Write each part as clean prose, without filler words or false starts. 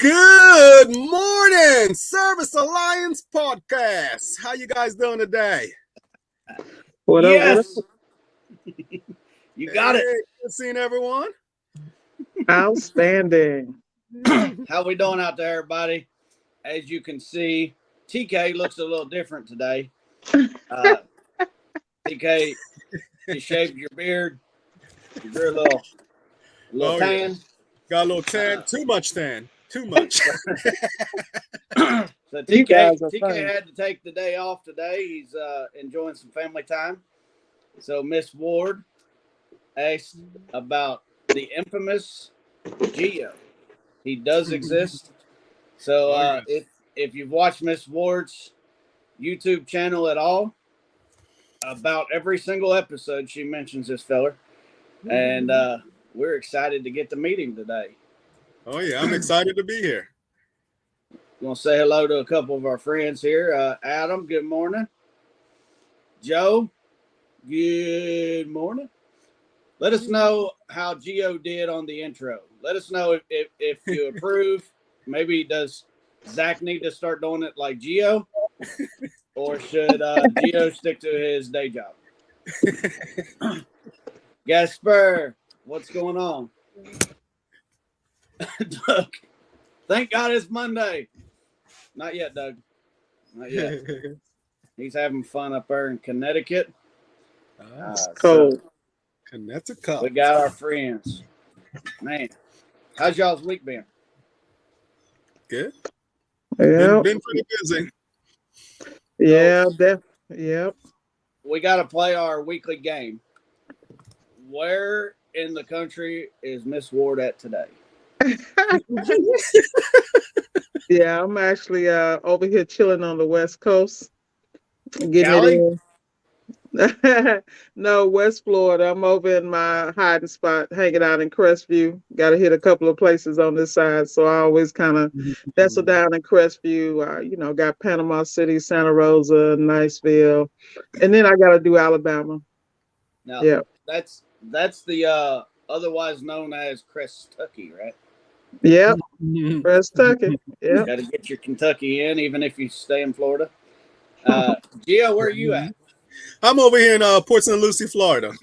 Good morning, Service Alliance Podcast. How you guys doing today? What up? Yes. You got it. Good seeing everyone. Outstanding. How we doing out there, everybody? As you can see, TK looks a little different today. TK, you shaved your beard. You're a little tan. Yeah. Got a little tan. Too much tan. Too much. So TK had to take the day off today. He's enjoying some family time. So Miss Ward asked about the infamous Geo. He does exist. So if you've watched Miss Ward's YouTube channel at all, about every single episode she mentions this feller. And we're excited to get to meet him today. Oh, yeah. I'm excited to be here. I'm going to say hello to a couple of our friends here. Adam, good morning. Joe, good morning. Let us know how Geo did on the intro. Let us know if you approve. Maybe does Zach need to start doing it like Geo? Or should Geo stick to his day job? Gasper, what's going on? Doug, thank God it's Monday. Not yet, Doug. Not yet. He's having fun up there in Connecticut. Cold. Connecticut. We got our friends. Man, how's y'all's week been? Good. Yeah. Been pretty busy. Yeah. Yep. We got to play our weekly game. Where in the country is Miss Ward at today? Yeah, I'm actually over here chilling on the West Coast. Getting Cali? it in. No, West Florida. I'm over in my hiding spot, hanging out in Crestview. Got to hit a couple of places on this side, so I always kind of nestle down in Crestview. Got Panama City, Santa Rosa, Niceville, and then I got to do Alabama. Now, Yeah, that's the otherwise known as Crestucky, right? yep, Kentucky. Yeah, Got to get your Kentucky in, even if you stay in Florida. Gio, where are you at? I'm over here in Port St. Lucie, Florida.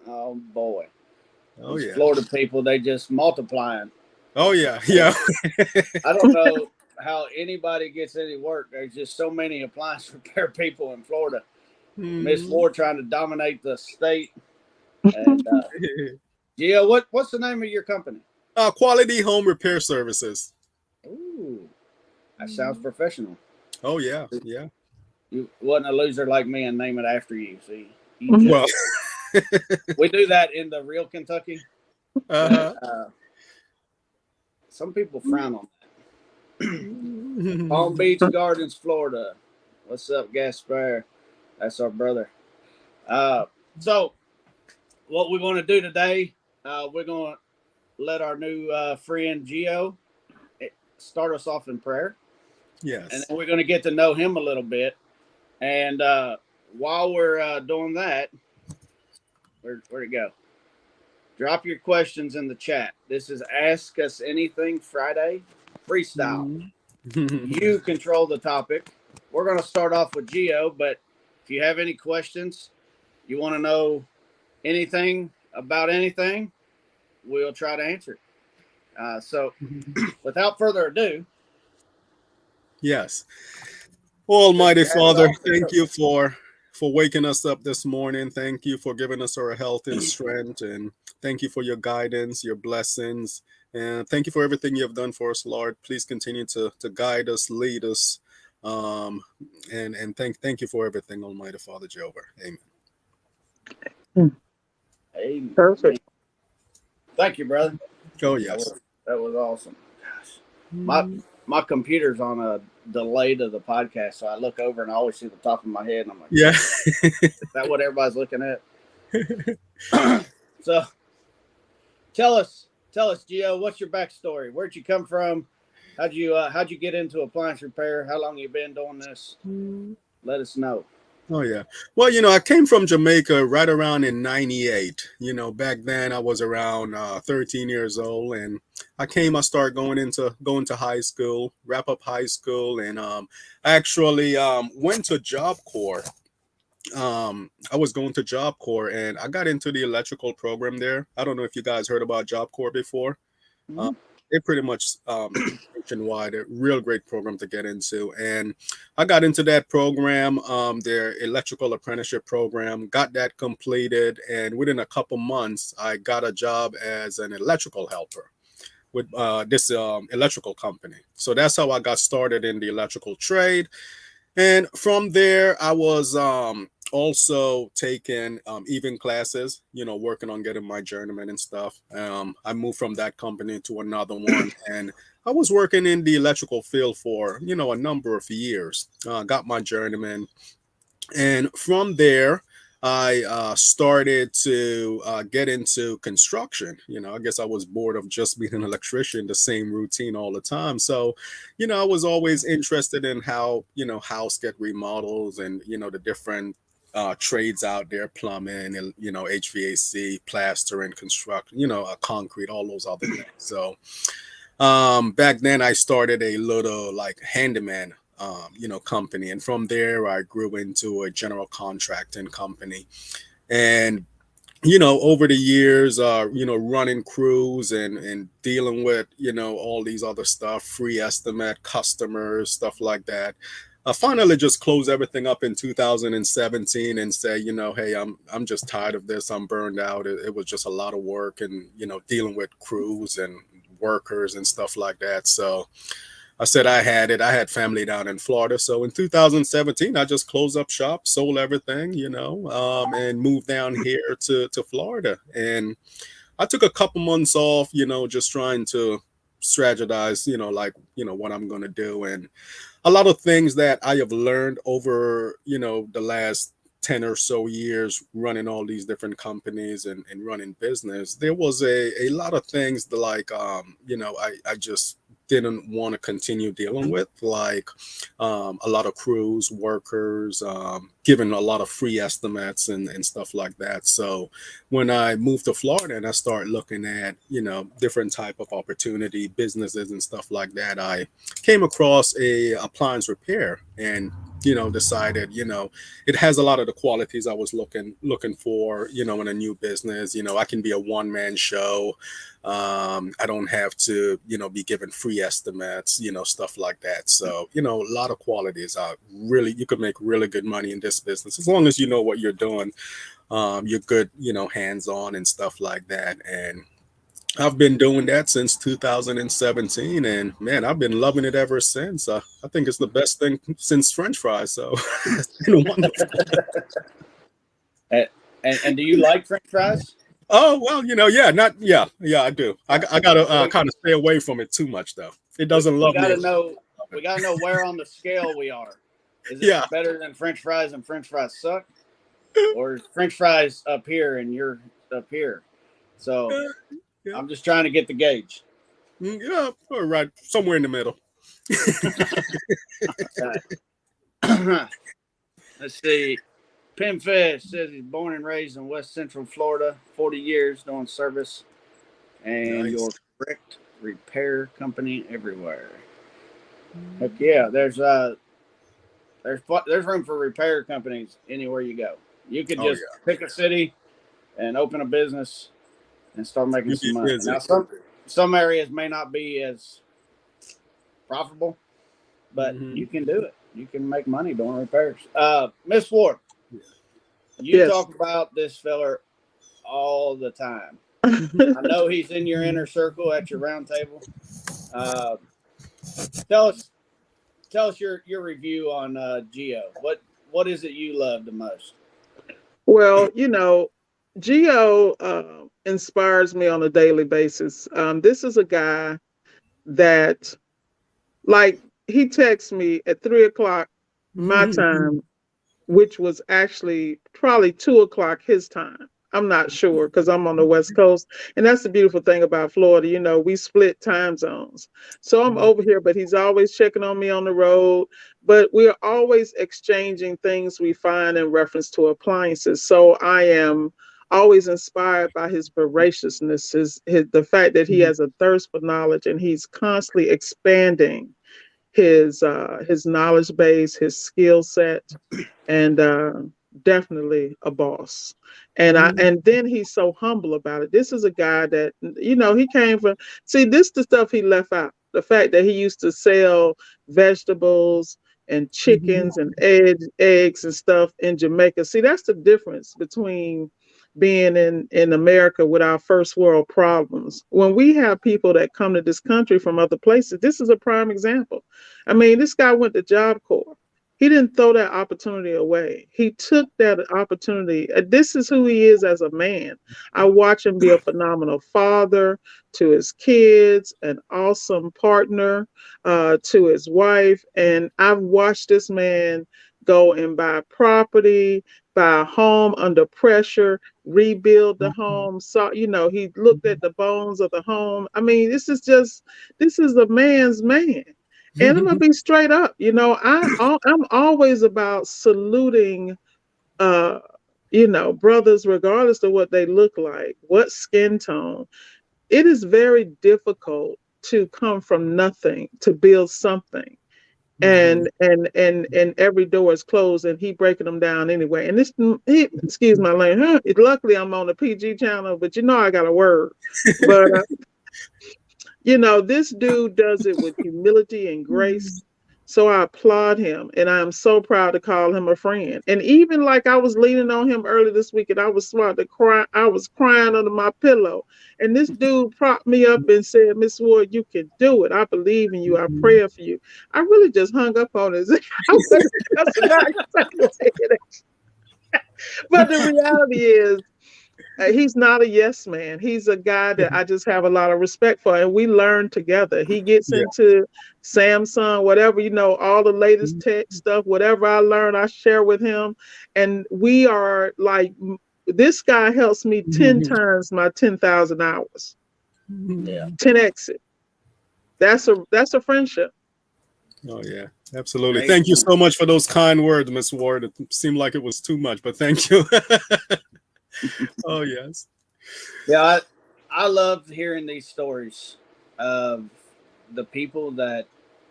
Oh boy! Oh, These yeah. Florida people, they just multiplying. Oh, yeah. Yeah. I don't know how anybody gets any work. There's just so many appliance repair people in Florida. Miss Ward trying to dominate the state. And Gio, what's the name of your company? Quality Home Repair Services. Ooh, that sounds professional. Oh, yeah. Yeah. You wasn't a loser like me and name it after you. See, Well, we do that in the real Kentucky. Some people frown on that. Palm Beach Gardens, Florida. What's up, Gaspar? That's our brother. So what we're going to do today, we're going to let our new friend Gio start us off in prayer. Yes. And then we're going to get to know him a little bit. And while we're doing that, where'd it go? Drop your questions in the chat. This is Ask Us Anything Friday freestyle. You control the topic. We're going to start off with Gio, but if you have any questions, you want to know anything about anything, we'll try to answer it. So without further ado. Yes. Almighty Father, thank you for waking us up this morning. Thank you for giving us our health and strength. And thank you for your guidance, your blessings. And thank you for everything you have done for us, Lord. Please continue to guide us, lead us. And thank you for everything, Almighty Father Jehovah. Amen. Amen. Perfect. Thank you, brother. Oh, yes. That was awesome. Gosh. My computer's on a delay to the podcast, so I look over and I always see the top of my head, and I'm like, yeah. Is that what everybody's looking at? So tell us, Gio, what's your backstory? Where'd you come from? How'd you get into appliance repair? How long you been doing this? Let us know. Oh yeah. Well, I came from Jamaica right around in '98. Back then I was around 13 years old, and I started going to high school, wrap up high school, and I actually went to Job Corps. I was going to Job Corps, and I got into the electrical program there. I don't know if you guys heard about Job Corps before. Uh, Mhm. they pretty much nationwide, a real great program to get into. And I got into that program, their electrical apprenticeship program, got that completed. And within a couple months, I got a job as an electrical helper with this electrical company. So that's how I got started in the electrical trade. And from there, I was also taking even classes, working on getting my journeyman and stuff. I moved from that company to another one, and I was working in the electrical field for, a number of years. Got my journeyman, and from there, I started to get into construction. I guess I was bored of just being an electrician, the same routine all the time. So, I was always interested in how, house get remodels and, the different trades out there, plumbing and, HVAC, plastering, construction, concrete, all those other things. So, back then I started a little like handyman company, and from there I grew into a general contracting company. And over the years, running crews and dealing with all these other stuff, free estimate customers, stuff like that. I finally just closed everything up in 2017 and say, hey, I'm just tired of this. I'm burned out. It was just a lot of work, and dealing with crews and workers and stuff like that. So I said I had it. I had family down in Florida. So in 2017, I just closed up shop, sold everything, and moved down here to Florida. And I took a couple months off, just trying to strategize, what I'm going to do. And a lot of things that I have learned over, the last 10 or so years running all these different companies and running business, there was a lot of things that I just didn't want to continue dealing with, like a lot of crews, workers, giving a lot of free estimates and stuff like that. So when I moved to Florida and I started looking at, different type of opportunity, businesses and stuff like that, I came across a appliance repair and decided it has a lot of the qualities I was looking for in a new business. I can be a one-man show. I don't have to be given free estimates, stuff like that. So a lot of qualities are really, you could make really good money in this business as long as you know what you're doing. You're good, hands on and stuff like that. And I've been doing that since 2017, and man, I've been loving it ever since. I think it's the best thing since French fries. So it's been wonderful. And do you like French fries? Oh well, yeah, not yeah, I do. I gotta kind of stay away from it too much though. It doesn't We love gotta me. know. We gotta know where on the scale we are. Is it Yeah, better than French fries and French fries suck, or is French fries up here and you're up here? So yeah, I'm just trying to get the gauge. yeah. All right, somewhere in the middle. Let's see. Pinfish says he's born and raised in West Central Florida, 40 years doing service, and Nice. your correct repair company everywhere. Heck yeah, there's room for repair companies anywhere you go. You could Oh just yeah, pick a city and open a business and start making you some be money. busy. Now some areas may not be as profitable, but Hmm. you can do it. You can make money doing repairs. Miss Ward, you Yes. talk about this feller all the time. I know he's in your inner circle at your round table. Uh, tell us your review on Geo. What is it you love the most? Well, Geo inspires me on a daily basis. This is a guy that, like, he texts me at 3 o'clock my time, which was actually probably 2 o'clock his time. I'm not sure because I'm on the West Coast. And that's the beautiful thing about Florida. You know, we split time zones. So I'm over here, but he's always checking on me on the road. But we're always exchanging things we find in reference to appliances. So I am always inspired by his voraciousness, the fact that he has a thirst for knowledge and he's constantly expanding his knowledge base, his skill set, and definitely a boss. And then he's so humble about it. This is a guy that, you know, he came from, see, this the stuff he left out. The fact that he used to sell vegetables and chickens and eggs and stuff in Jamaica. See, that's the difference between being in America with our first world problems. When we have people that come to this country from other places, this is a prime example. I mean, this guy went to Job Corps. He didn't throw that opportunity away. He took that opportunity. This is who he is as a man. I watch him be a phenomenal father to his kids, an awesome partner to his wife. And I've watched this man go and buy property, buy a home under pressure, rebuild the home. So, you know, he looked at the bones of the home. I mean, this is a man's man. And I'm gonna be straight up, you know, I'm always about saluting, you know, brothers, regardless of what they look like, what skin tone. It is very difficult to come from nothing to build something, and every door is closed, and he breaking them down anyway. And excuse my language. Luckily, I'm on the PG channel, but you know I got a word, but. You know, this dude does it with humility and grace. So I applaud him, and I'm so proud to call him a friend. And even like I was leaning on him early this week, and I was smart to cry. I was crying under my pillow, and this dude propped me up and said, "Miss Ward, you can do it. I believe in you. I pray for you." I really just hung up on his. But the reality is, he's not a yes man. He's a guy that I just have a lot of respect for, and we learn together. He gets into Samsung, whatever, you know, all the latest tech stuff, whatever I learn, I share with him. And we are like, this guy helps me 10 times my 10,000 hours. Yeah. 10x it. That's a friendship. Oh yeah, absolutely. Thank you so much for those kind words, Miss Ward. It seemed like it was too much, but thank you. Oh yes. Yeah, I love hearing these stories of the people that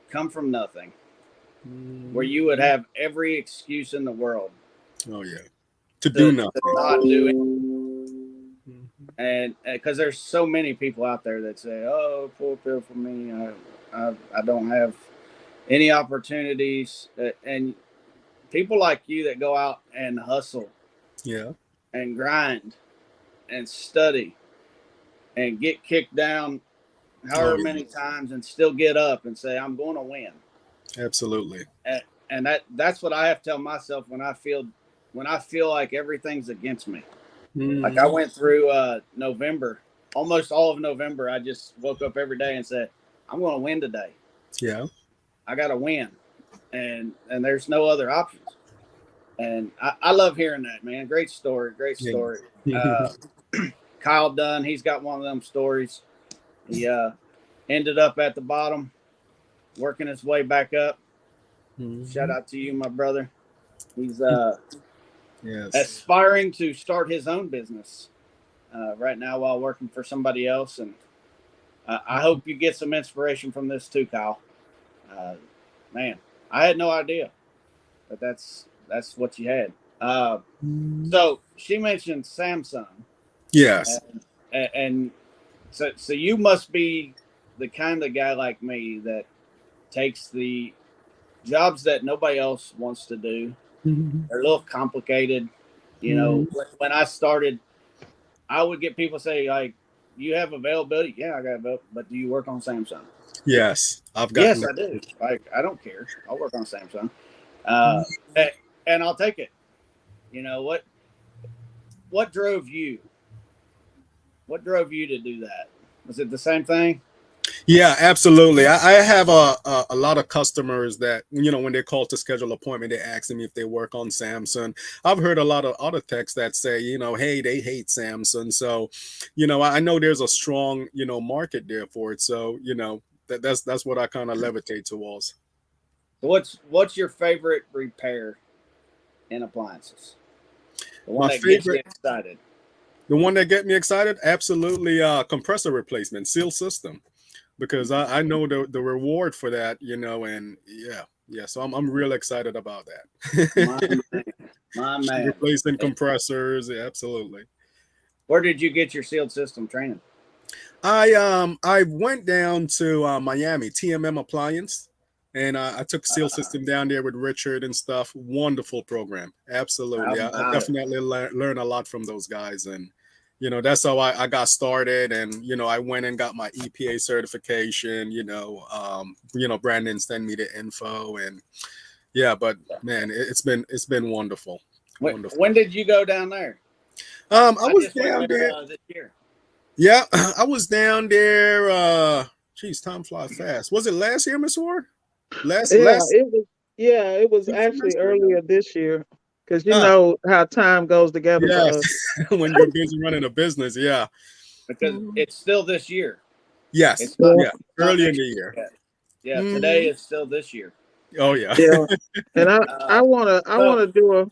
come from nothing, where you would have every excuse in the world. Oh yeah, to do nothing, to not do it. And because there's so many people out there that say, "Oh, poor for me, I don't have any opportunities," and people like you that go out and hustle, and grind and study and get kicked down however many times and still get up and say, "I'm going to win." Absolutely. And that's what I have to tell myself when I feel like everything's against me. Like I went through November, almost all of November. I just woke up every day and said, "I'm going to win today." Yeah. I got to win. And there's no other options. And I love hearing that, man. Great story. Kyle Dunn, he's got one of them stories. He ended up at the bottom, working his way back up. Shout out to you, my brother. He's aspiring to start his own business right now while working for somebody else. And I hope you get some inspiration from this too, Kyle. Man, I had no idea, but that's what you had. So she mentioned Samsung. Yes. And so you must be the kind of guy like me that takes the jobs that nobody else wants to do. They're a little complicated. You know, when I started, I would get people say, like, "You have availability?" "Yeah, I got availability." "But do you work on Samsung?" Yes, I've got. Yes, I do. Like, I don't care. I'll work on Samsung, and I'll take it. You know what drove you? What drove you to do that? Was it the same thing? Yeah, absolutely. I have a lot of customers that, when they call to schedule appointment, they ask me if they work on Samsung. I've heard a lot of other techs that say, hey, they hate Samsung. So, I know there's a strong, market there for it. So, that's what I kind of levitate towards. So what's your favorite repair in appliances? The one My that gets you favorite, excited. the one that get me excited, absolutely, compressor replacement, seal system, because I know the reward for that, and yeah. So I'm real excited about My that. man. My man. Replacing compressors, yeah, absolutely. Where did you get your sealed system training? I went down to Miami, TMM Appliance, and I took seal system down there with Richard and stuff. Wonderful program, How absolutely. I about it? definitely learned a lot from those guys, and that's how I got started. And I went and got my EPA certification. Brandon sent me the info, and yeah, but man, it's been wonderful, wonderful. When did you go down there? I I was just went down there there. this year. Yeah, I was down there. Geez, time flies fast. Was it last year, Miss Ward? Last Yeah, last it was. Yeah, it was two actually semester ago. earlier this year, because you Ah, know how time goes together for yes. us. When you're busy running a business, yeah. Because it's still this year. Yes, It's not, Yeah, yeah. not Early in next the year year. yet. Yeah, today Mhm. is still this year. Oh yeah. yeah. And I Uh, I wanna I so wanna do a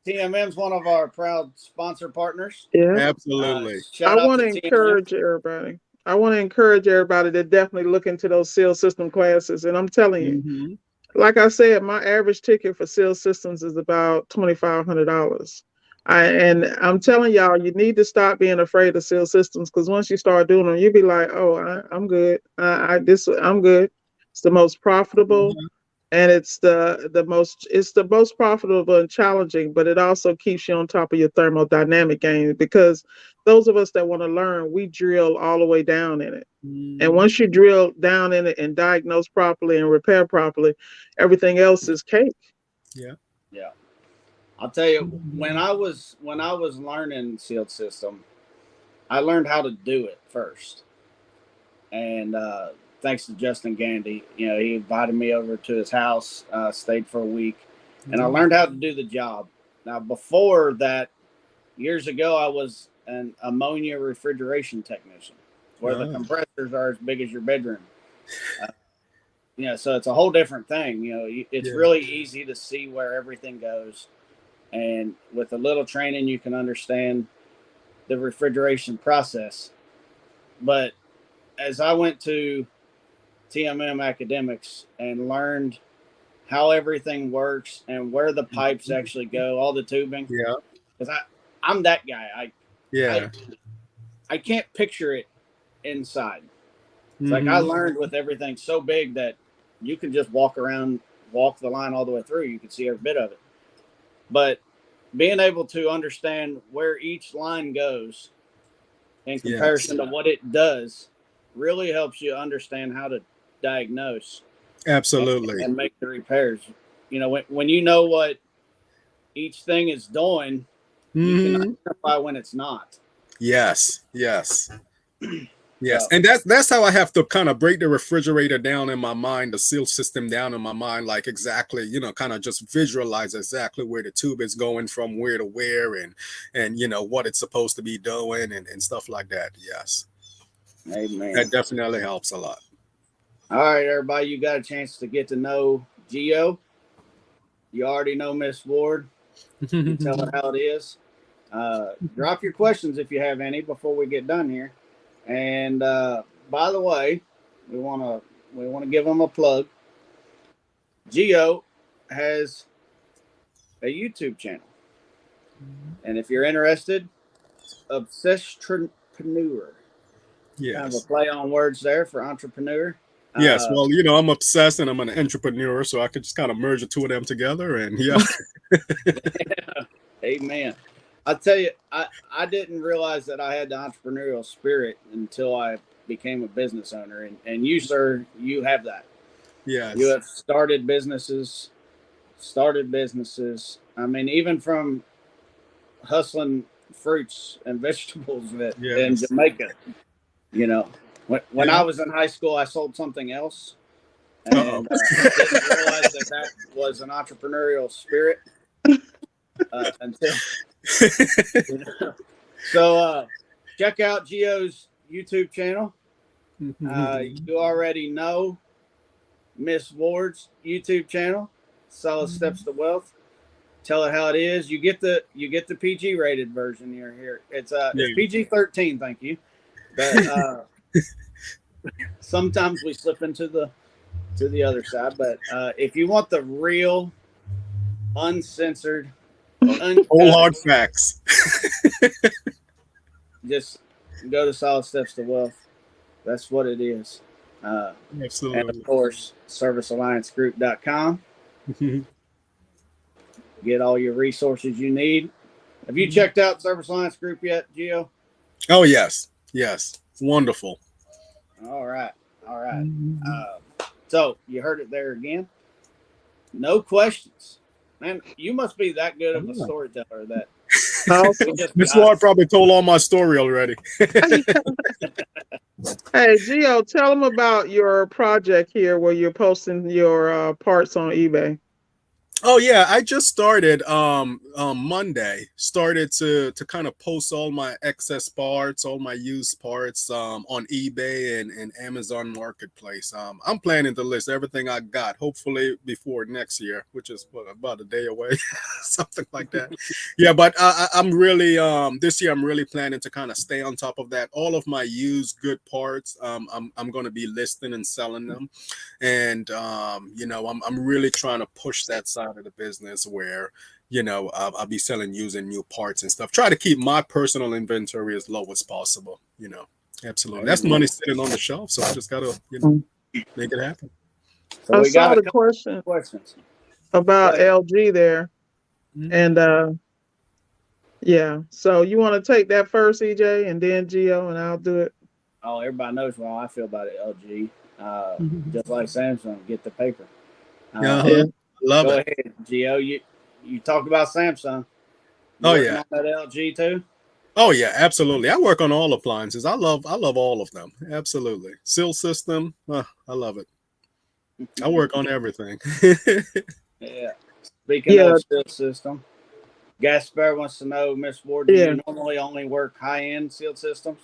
TMM's one of our proud sponsor partners. yeah. Absolutely. I Shout out want to to TMM. encourage everybody. I want to encourage everybody to definitely look into those seal system classes. And I'm telling you, Hmm. like I said, my average ticket for seal systems is about $2,500. I'm telling y'all, you need to stop being afraid of seal systems, because once you start doing them, you'll be like, oh, I'm good. I'm good. It's the most profitable, and it's the most profitable and challenging, but it also keeps you on top of your thermodynamic game, because those of us that want to learn, we drill all the way down in it. And Hmm. once you drill down in it and diagnose properly and repair properly, everything else is cake. Yeah. Yeah, I'll tell you, when I was learning sealed system, I learned how to do it first, and thanks to Justin Gandy, he invited me over to his house, stayed for a week, and I learned how to do the job. Now, before that, years ago, I was an ammonia refrigeration technician, where the Ah, compressors are as big as your bedroom. Uh, so it's a whole different thing. It's yeah. really easy to see where everything goes, and with a little training, you can understand the refrigeration process. But as I went to TMM Academics and learned how everything works and where the pipes Mhm. actually go, all the tubing, Yeah. because I'm that guy. I Yeah. I can't picture it inside. It's like I Hmm. learned with everything so big that you can just walk around, walk the line all the way through. You can see every bit of it. But being able to understand where each line goes in Yes. comparison to what it does really helps you understand how to diagnose and, Absolutely. and make the repairs. When you know what each thing is doing, you can Hmm. identify when it's not. Yes. Yes. Yes, So, and that's how I have to kind of break the refrigerator down in my mind, the seal system down in my mind, like exactly, kind of just visualize exactly where the tube is going from where to where, and what it's supposed to be doing, and stuff like that. Yes, that amen. definitely helps a lot. All right, everybody, you got a chance to get to know Geo. You already know Miss Ward. You tell her how it is. Drop your questions if you have any before we get done here. And by the way, we want to give them a plug. Geo has a YouTube channel, and if you're interested, Obsessionpreneur. Kind of a Yes. play on words there for entrepreneur. Yes, Uh, well, I'm obsessed and I'm an entrepreneur, so I could just kind of merge the two of them together, and yeah. Amen. I tell you, I didn't realize that I had the entrepreneurial spirit until I became a business owner. And you, sir, you have that. You Yes. have started businesses. I mean, even from hustling fruits and vegetables in Yes. Jamaica, you know. When I was in high school, I sold something else, and didn't realize that was an entrepreneurial spirit until. So check out Gio's YouTube channel. You already know Miss Ward's YouTube channel, Solid Steps to Wealth. Tell her how it is. You get the PG rated version here. It's PG-13, thank you. But sometimes we slip into the other side. But if you want the real, uncensored, all hard facts, just go to Solid Steps to Wealth. That's what it is. Absolutely. And of course, servicealliancegroup.com. Get all your resources you need. Have you checked out Service Alliance Group yet, Gio? Oh, yes. Wonderful. All right. So you heard it there again. No questions. Man, you must be that good of a storyteller that Miss Ward probably told all my story already. Hey, Gio, tell them about your project here where you're posting your parts on eBay. Oh yeah, I just started Monday. Started to kind of post all my excess parts, all my used parts on eBay and Amazon Marketplace. I'm planning to list everything I got, hopefully before next year, which is about a day away, something like that. Yeah, but I'm really this year I'm really planning to kind of stay on top of that. All of my used good parts, I'm going to be listing and selling them, and I'm really trying to push that side of the business where I'll be selling using new parts and stuff. Try to keep my personal inventory as low as possible. Absolutely. That's money sitting on the shelf, so I just gotta make it happen. So I we saw got the question questions about LG there, and yeah. So you want to take that first, EJ, and then Gio, and I'll do it. Oh, everybody knows how I feel about it, LG. Just like Samsung, get the paper. Love Go it. ahead, Gio. You talked about Samsung. Oh yeah, on that LG too. Oh yeah, absolutely. I work on all appliances. I love all of them. Absolutely. Seal system, I love it. I work on everything. Yeah. Speaking of seal system, Gaspar wants to know, Miss Ward, do you normally only work high-end sealed systems?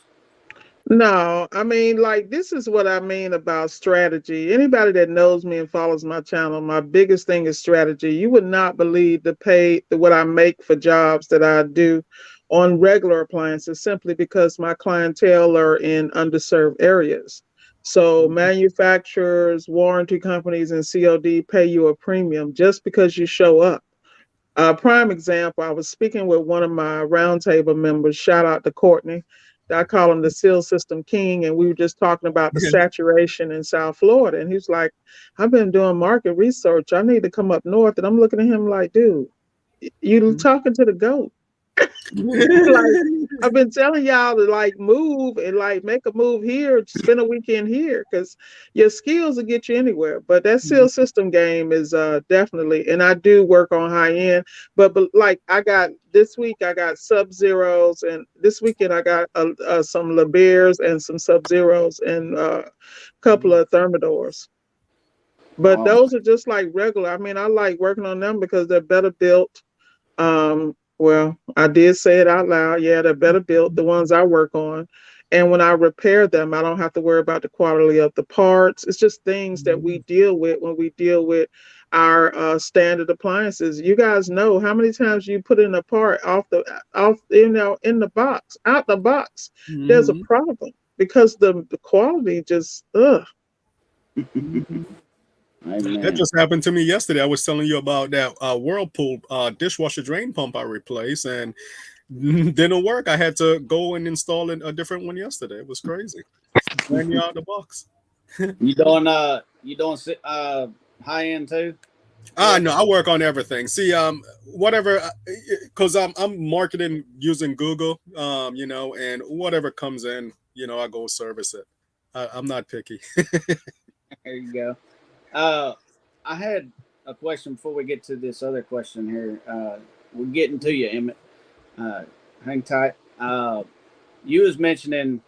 No, I mean, like, this is what I mean about strategy. Anybody that knows me and follows my channel, my biggest thing is strategy. You would not believe what I make for jobs that I do on regular appliances simply because my clientele are in underserved areas. So manufacturers, warranty companies, and COD pay you a premium just because you show up. Prime example, I was speaking with one of my roundtable members, shout out to Courtney. I call him the seal system king, and we were just talking about the saturation in South Florida. And he's like, I've been doing market research. I need to come up north. And I'm looking at him like, dude, you talking to the goat. Like, I've been telling y'all to like move and like make a move here, spend a weekend here, because your skills will get you anywhere. But that seal system game is definitely, and I do work on high end, but like this week I got Sub-Zeros, and this weekend I got some Labeers and some Sub-Zeros and a couple of Thermadors. But those are just like regular. I mean, I like working on them because they're better built. Well, I did say it out loud. Yeah, they're better built, the ones I work on. And when I repair them, I don't have to worry about the quality of the parts. It's just things that we deal with when we deal with our standard appliances. You guys know how many times you put in a part in the box, out the box. There's a problem because the quality just That just happened to me yesterday. I was telling you about that Whirlpool dishwasher drain pump I replaced, and didn't work. I had to go and install a different one yesterday. It was crazy. Ran me out of the box. You doing high end too? No, I work on everything. See, whatever, because I'm marketing using Google, and whatever comes in, I go service it. I'm not picky. There you go. I had a question before we get to this other question here. We're getting to you, Emmett. Hang tight. You was mentioning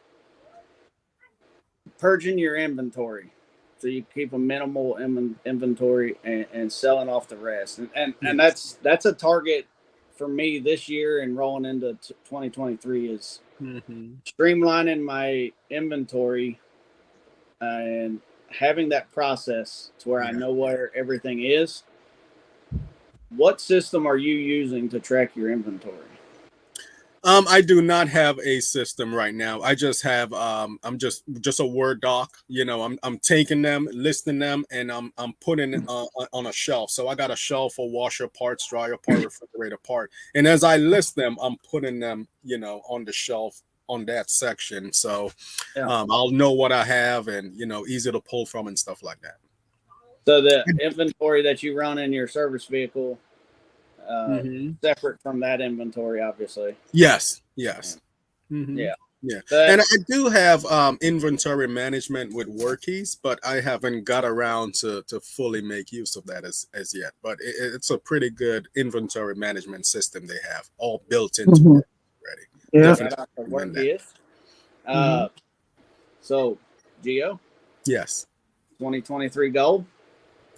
purging your inventory, so you keep a minimal inventory and selling off the rest. And that's a target for me this year and rolling into 2023 is streamlining my inventory and having that process to where I know where everything is. What system are you using to track your inventory? I do not have a system right now. I just have I'm just a Word doc. I'm taking them, listing them, and I'm putting it on a shelf. So I got a shelf for washer parts, dryer part, refrigerator part, and as I list them, I'm putting them on the shelf on that section. So I'll know what I have and easy to pull from and stuff like that. So the inventory that you run in your service vehicle. Separate from that inventory, obviously. Yes. Yeah. And I do have inventory management with Workies, but I haven't got around to fully make use of that as yet. But it's a pretty good inventory management system they have, all built into Workies already. Yeah. So, Gio? Yes. 2023 goal?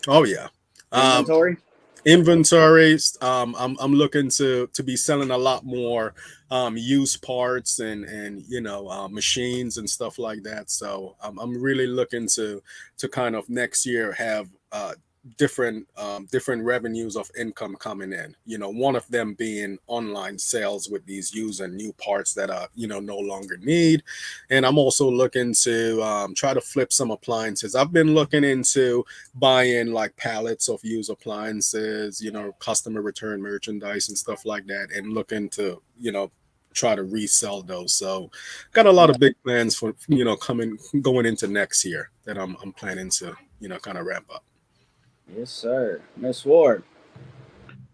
Oh, yeah. Inventories. I'm looking to be selling a lot more used parts and machines and stuff like that. So I'm really looking to kind of next year have different revenues of income coming in. One of them being online sales with these used and new parts that are no longer need. And I'm also looking to try to flip some appliances. I've been looking into buying like pallets of used appliances, customer return merchandise and stuff like that, and looking to try to resell those. So got a lot of big plans for going into next year that I'm planning to kind of ramp up. Yes, sir. Miss Ward.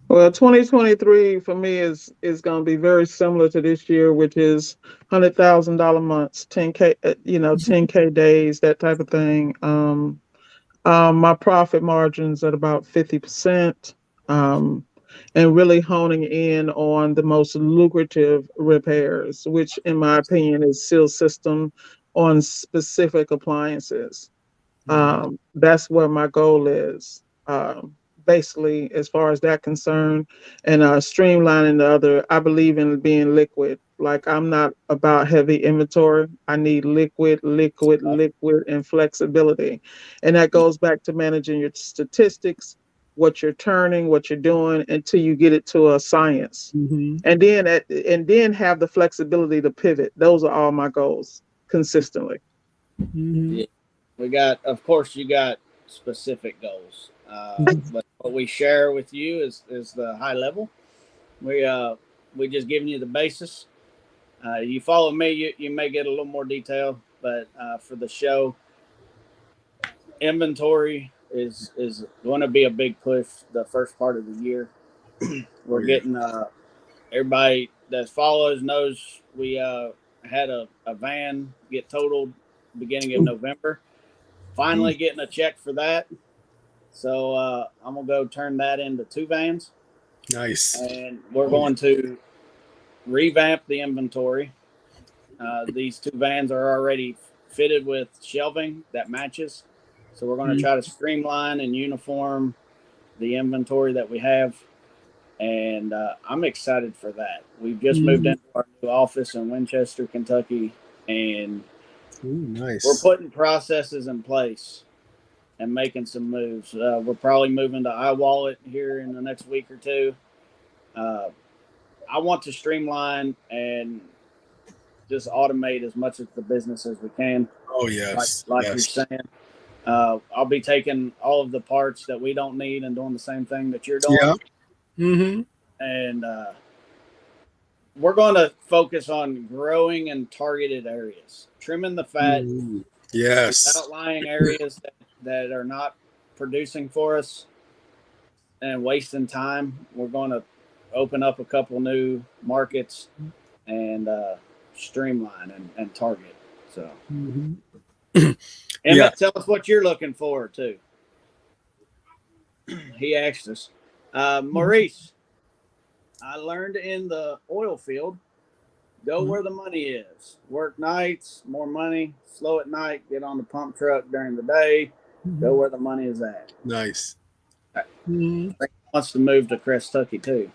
Well, 2023 for me is going to be very similar to this year, which is $100,000 months, 10K, 10K days, that type of thing. My profit margins at about 50%, and really honing in on the most lucrative repairs, which in my opinion is seal system on specific appliances. That's where my goal is, basically, as far as that concerned, and streamlining the other. I believe in being liquid. Like, I'm not about heavy inventory. I need liquid, and flexibility. And that goes back to managing your statistics, what you're turning, what you're doing, until you get it to a science. And then have the flexibility to pivot. Those are all my goals consistently. Yeah. We got, of course, you got specific goals, but what we share with you is the high level. We just giving you the basis. You follow me, you may get a little more detail, but for the show, inventory is going to be a big push the first part of the year. We're getting everybody that follows knows we had a van get totaled beginning of November. Finally getting a check for that. So I'm going to go turn that into 2 vans. Nice. And we're going to revamp the inventory. These 2 vans are already fitted with shelving that matches. So we're going to try to streamline and uniform the inventory that we have. And I'm excited for that. We've just moved into our new office in Winchester, Kentucky, and nice. We're putting processes in place and making some moves. We're probably moving to iWallet here in the next week or 2. I want to streamline and just automate as much of the business as we can. Oh, yes. Like you're saying. I'll be taking all of the parts that we don't need and doing the same thing that you're doing. Yeah. And we're going to focus on growing in targeted areas, trimming the fat. Yes. Outlying areas that are not producing for us and wasting time. We're going to open up a couple new markets and streamline and target. So, Emmett, tell us what you're looking forward to. He asked us. Maurice, I learned in the oil field Go where the money is. Work nights, more money. Slow at night. Get on the pump truck during the day. Go where the money is at. Nice. I think he wants to move to Kentucky too.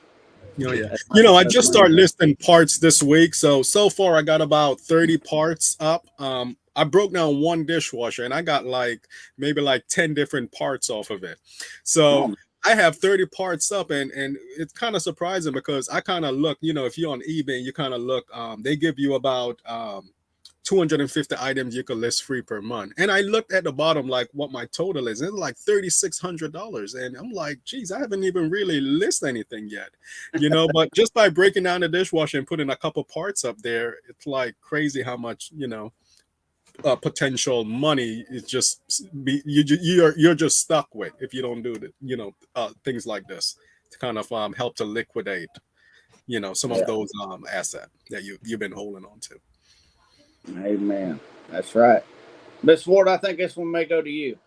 Oh yeah. I just started listing parts this week. So far I got about 30 parts up. I broke down one dishwasher and I got maybe 10 different parts off of it. So I have 30 parts up, and it's kind of surprising because I kind of look, if you're on eBay, you kind of look, they give you about 250 items you could list free per month. And I looked at the bottom, what my total is. It's like $3,600. And I'm like, geez, I haven't even really listed anything yet, but just by breaking down the dishwasher and putting a couple parts up there, it's like crazy how much, potential money is just you're just stuck with if you don't do the things like this to kind of help to liquidate some of those assets that you've been holding on to. Amen. That's right. Miss Ward, I think this one may go to you.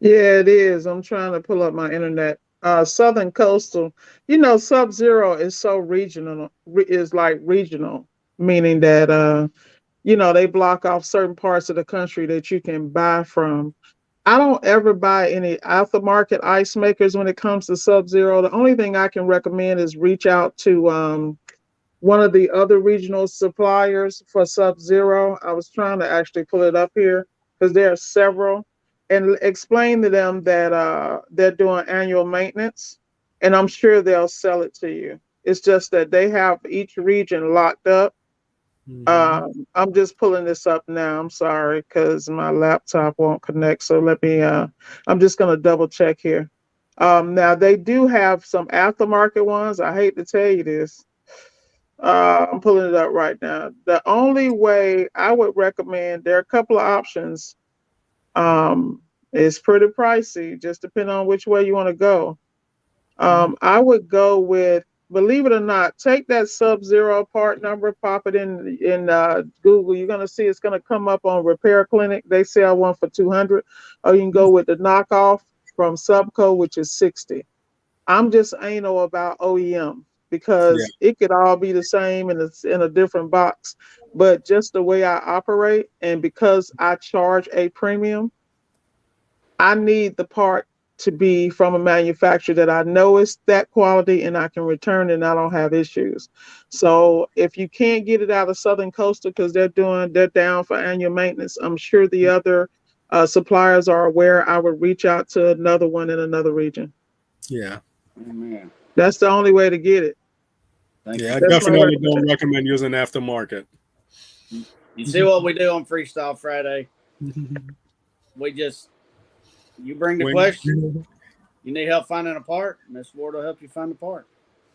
Yeah, it is. I'm trying to pull up my internet. Southern Coastal, Sub-Zero is so regional, regional, meaning that they block off certain parts of the country that you can buy from. I don't ever buy any aftermarket ice makers when it comes to Sub-Zero. The only thing I can recommend is reach out to one of the other regional suppliers for Sub-Zero. I was trying to actually pull it up here because there are several, and explain to them that they're doing annual maintenance, and I'm sure they'll sell it to you. It's just that they have each region locked up. I'm just pulling this up now. I'm sorry because my laptop won't connect. So let me, I'm just going to double check here. Now they do have some aftermarket ones. I hate to tell you this. I'm pulling it up right now. The only way I would recommend, there are a couple of options. It's pretty pricey, just depending on which way you want to go. I would go with, believe it or not, take that Sub-Zero part number, pop it in Google. You're going to see it's going to come up on Repair Clinic. They sell one for $200. Or you can go with the knockoff from Subco, which is $60. I'm just anal about OEM because it could all be the same and it's in a different box. But just the way I operate, and because I charge a premium, I need the part to be from a manufacturer that I know is that quality and I can return it and I don't have issues. So if you can't get it out of Southern Coastal because they're down for annual maintenance, I'm sure the other suppliers are aware. I would reach out to another one in another region. Yeah. Amen. That's the only way to get it. I definitely don't recommend using aftermarket. You see what we do on Freestyle Friday? You bring the question. You need help finding a part. Miss Ward will help you find the part.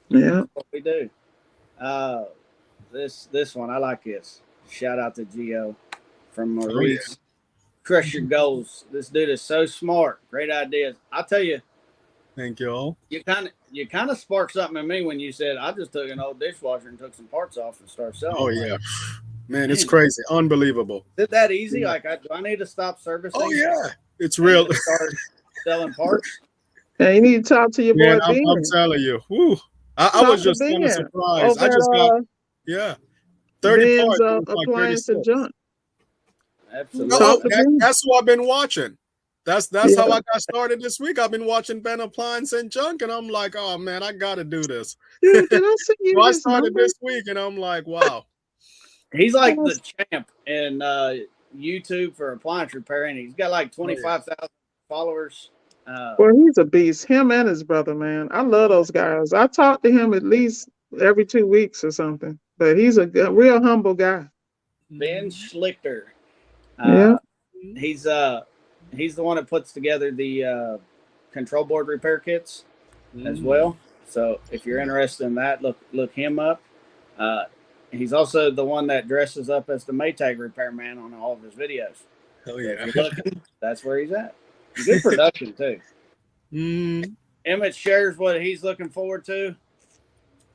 Yeah. That's what we do. This one, I like this. Shout out to Gio from Maurice. Crush your goals. This dude is so smart. Great ideas. I'll tell you. Thank you all. You kind of sparked something in me when you said I just took an old dishwasher and took some parts off and started selling. Oh yeah. Man, it's crazy. Unbelievable. Is it that easy? Yeah. Do I need to stop servicing? Oh yeah. It's real. Start selling parts. Yeah, you need to talk to your boy. I'm telling you. Whew. I was just kind of surprised. I just got 30 parts. Appliance and junk. Absolutely. That's what I've been watching. That's how I got started this week. I've been watching Ben Appliance and Junk, and I'm like, oh man, I gotta do this. Dude, did I see you so I started this week, and I'm like, wow. He's like the champ in YouTube for appliance repairing. He's got like 25,000 followers. Well, he's a beast. Him and his brother, man. I love those guys. I talk to him at least every 2 weeks or something. But he's a real humble guy. Ben Schlichter. He's the one that puts together the control board repair kits as well. So if you're interested in that, look him up. He's also the one that dresses up as the Maytag repairman on all of his videos. Oh yeah, so if you're looking, that's where he's at. Good production too. Emmett shares what he's looking forward to: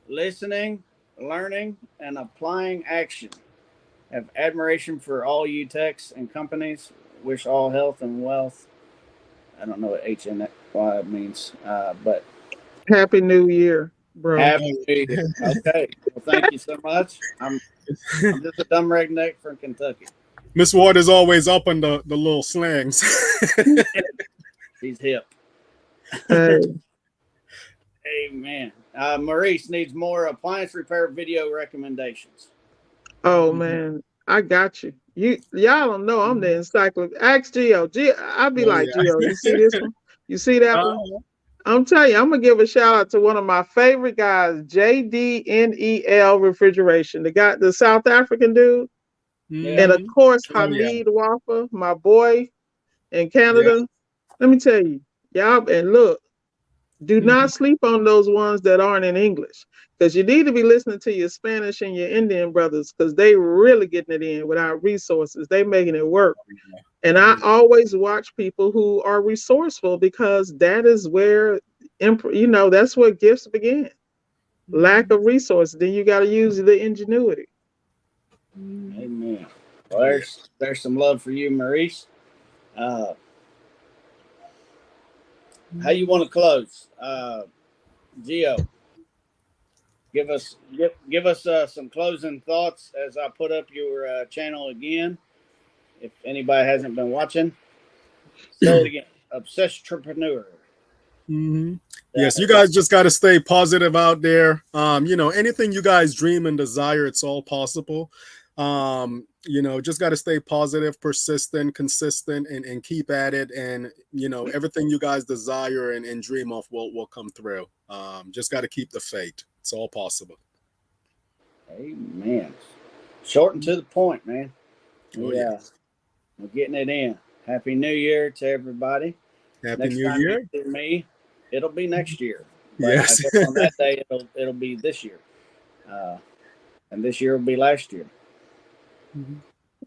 listening, learning, and applying action. Have admiration for all you techs and companies. Wish all health and wealth. I don't know what HNY means, but Happy New Year, bro. Happy New Year. Okay. Well, thank you so much. I'm just a dumb redneck from Kentucky. Miss Ward is always up on the little slings. She's hip. Hey, Amen. Maurice needs more appliance repair video recommendations. oh man, I got you. Y'all don't know I'm the encyclopedia. Ask Gio. I'll be Oh, like, yeah. Gio, you see this one? You see that one? I'm telling you, I'm gonna give a shout out to one of my favorite guys, JDNEL Refrigeration. The South African dude. Yeah. And of course, Oh, yeah. Hamid Wafa, my boy in Canada. Let me tell you, y'all, and look, do not sleep on those ones that aren't in English, because you need to be listening to your Spanish and your Indian brothers, because they really getting it in without resources. They making it work. And I always watch people who are resourceful, because that is where, that's where gifts begin. Lack of resources. Then you got to use the ingenuity. Amen. Well, there's some love for you, Maurice. How you want to close, Gio? Give us some closing thoughts as I put up your channel again. If anybody hasn't been watching, say it again. Obsessionpreneur. Mm-hmm. Yes, you guys just got to stay positive out there. Anything you guys dream and desire, it's all possible. Just got to stay positive, persistent, consistent, and keep at it. And, everything you guys desire and dream of will come through. Just got to keep the faith. It's all possible. Amen. Short and to the point, man. Oh, Yeah. We're getting it in. Happy New Year to everybody. Happy Next New time Year. you see me, it'll be next year. But Yes. I guess on that day, it'll be this year. And this year will be last year.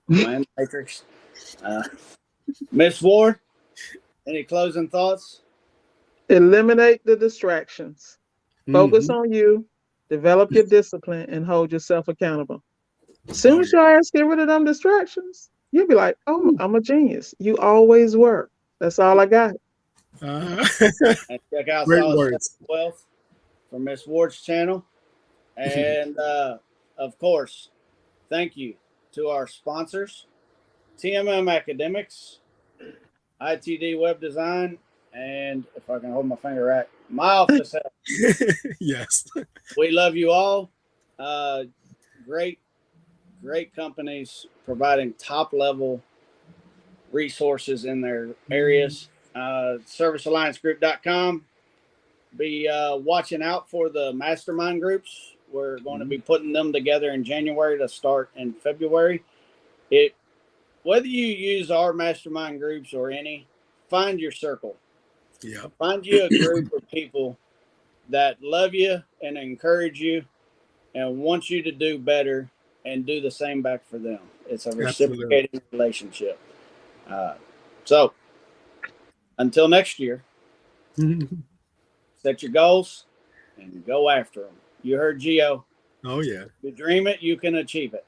Man, Matrix. Miss Ward, any closing thoughts? Eliminate the distractions. Focus on you, develop your discipline, and hold yourself accountable. As soon as your ass get rid of them distractions, you'll be like, oh, I'm a genius. You always were. That's all I got. And check out Great Solid words. Wealth from Miss Ward's channel. And of course, thank you to our sponsors, TMM Academics, ITD Web Design, and if I can hold my finger right, My Office Health. Yes. We love you all. Great companies providing top level resources in their areas. ServiceAllianceGroup.com. Be watching out for the mastermind groups. We're going to be putting them together in January to start in February. Whether you use our mastermind groups or any, find your circle. Yeah. Find you a group of people that love you and encourage you and want you to do better and do the same back for them. It's a reciprocating relationship. So until next year, set your goals and go after them. You heard Gio. Oh, yeah. You dream it, you can achieve it.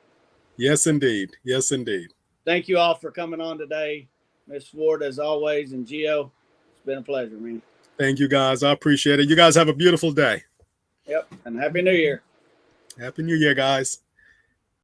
Yes, indeed. Yes, indeed. Thank you all for coming on today. Miss Ward, as always, and Gio, it's been a pleasure, man. Thank you, guys. I appreciate it. You guys have a beautiful day. Yep. And Happy New Year. Happy New Year, guys.